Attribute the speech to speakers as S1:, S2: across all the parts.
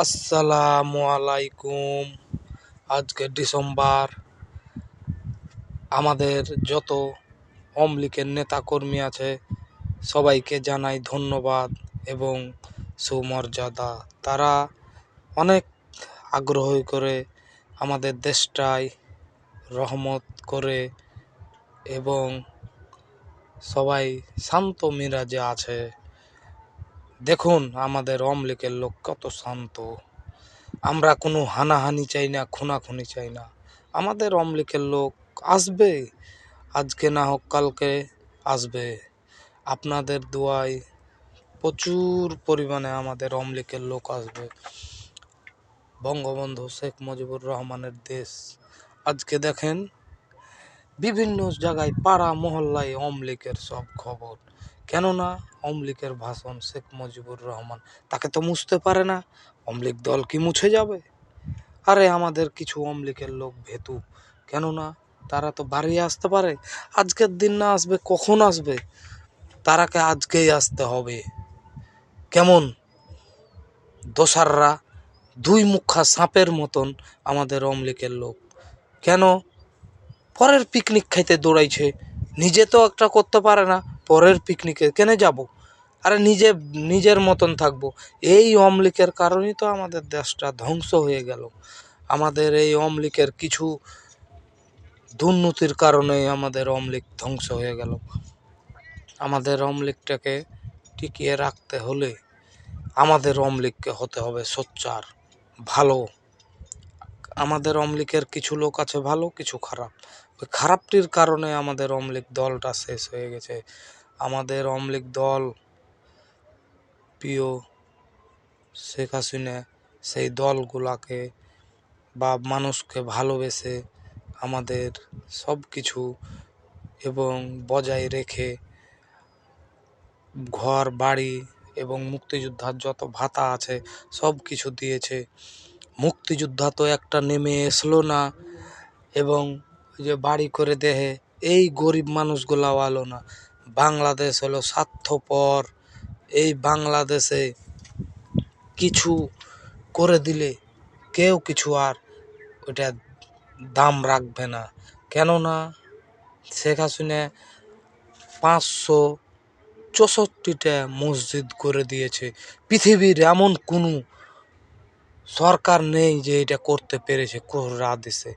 S1: আসসালামু আলাইকুম। আজকে ডিসেম্বর। আমাদের যত আওয়ামী লীগের নেতাকর্মী আছে সবাইকে জানাই ধন্যবাদ এবং সুমর্যাদা। তারা অনেক আগ্রহ করে আমাদের দেশটায় রহমত করে এবং সবাই শান্ত মিরাজে আছে। দেখুন আমাদের আওয়ামী লীগের লোক কত শান্ত। আমরা কোনো হানাহানি চাই না, খুনাখুনি চাই না। আমাদের আওয়ামী লীগের লোক আসবে, আজকে না হোক কালকে আসবে। আপনাদের দোয়ায় প্রচুর পরিমাণে আমাদের আওয়ামী লীগের লোক আসবে। বঙ্গবন্ধু শেখ মুজিবুর রহমানের দেশ। আজকে দেখেন বিভিন্ন জায়গায় পাড়া মহল্লায় আওয়ামী লীগের সব খবর। কেননা আওয়ামী লীগের ভাষণ শেখ মুজিবুর রহমান, তাকে তো মুছতে পারে না। আওয়ামী লীগ দল কি মুছে যাবে? আরে আমাদের কিছু আওয়ামী লীগের লোক ভেতু, কেননা তারা তো বাড়ি আসতে পারে। আজকের দিন না আসবে কখন আসবে? তারাকে আজকেই আসতে হবে। কেমন দোসাররা দুই মুখা সাপের মতন আমাদের আওয়ামী লীগের লোক। কেন পরের পিকনিক খাইতে দৌড়াইছে? নিজে তো একটা করতে পারে না, পরের পিকনিকে কেনে যাব? আরে নিজের মতন থাকবো। এই আওয়ামী লীগের কারণেই তো আমাদের দেশটা ধ্বংস হয়ে গেল। আমাদের এই আওয়ামী লীগের কিছু দুর্নীতির কারণে আমাদের আওয়ামী লীগ ধ্বংস হয়ে গেল। আমাদের আওয়ামী লীগটাকে টিকিয়ে রাখতে হলে আমাদের আওয়ামী লীগকে হতে হবে সোচ্চার, ভালো। আমাদের আওয়ামী লীগের কিছু লোক আছে ভালো, কিছু খারাপ। ওই খারাপটির কারণে আমাদের আওয়ামী লীগ দলটা শেষ হয়ে গেছে। আমাদের আওয়ামী লীগ দল প্রিয় শেখ হাসিনা সেই দলগুলাকে বা মানুষকে ভালোবেসে আমাদের সব কিছু এবং বজায় রেখে ঘর বাড়ি এবং মুক্তিযোদ্ধার যত ভাতা আছে সব কিছু দিয়েছে। মুক্তিযোদ্ধা তো একটা নেমে আসলো না এবং যে বাড়ি করে দেহে এই গরিব মানুষগুলাও আলো না। বাংলাদেশ হলো স্বার্থপর। এই বাংলাদেশে কিছু করে দিলে কেউ কিছু আর ওটা দাম রাখবে না। কেননা শেখ হাসিনা 564টা মসজিদ করে দিয়েছে। পৃথিবীর এমন কোনো সরকার নেই যে এটা করতে পেরেছে কোহরা দেশে।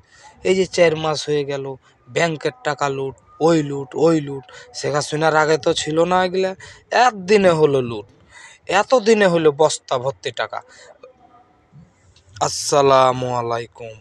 S1: এই যে 4 মাস হয়ে গেল ব্যাংকের টাকা লুট, ওই লুট ওই লুট। শেখ হাসিনার আগে তো ছিল না এগুলা। একদিনে হলো লুট, এতদিনে হলো বস্তা ভর্তি টাকা। আসসালামু আলাইকুম।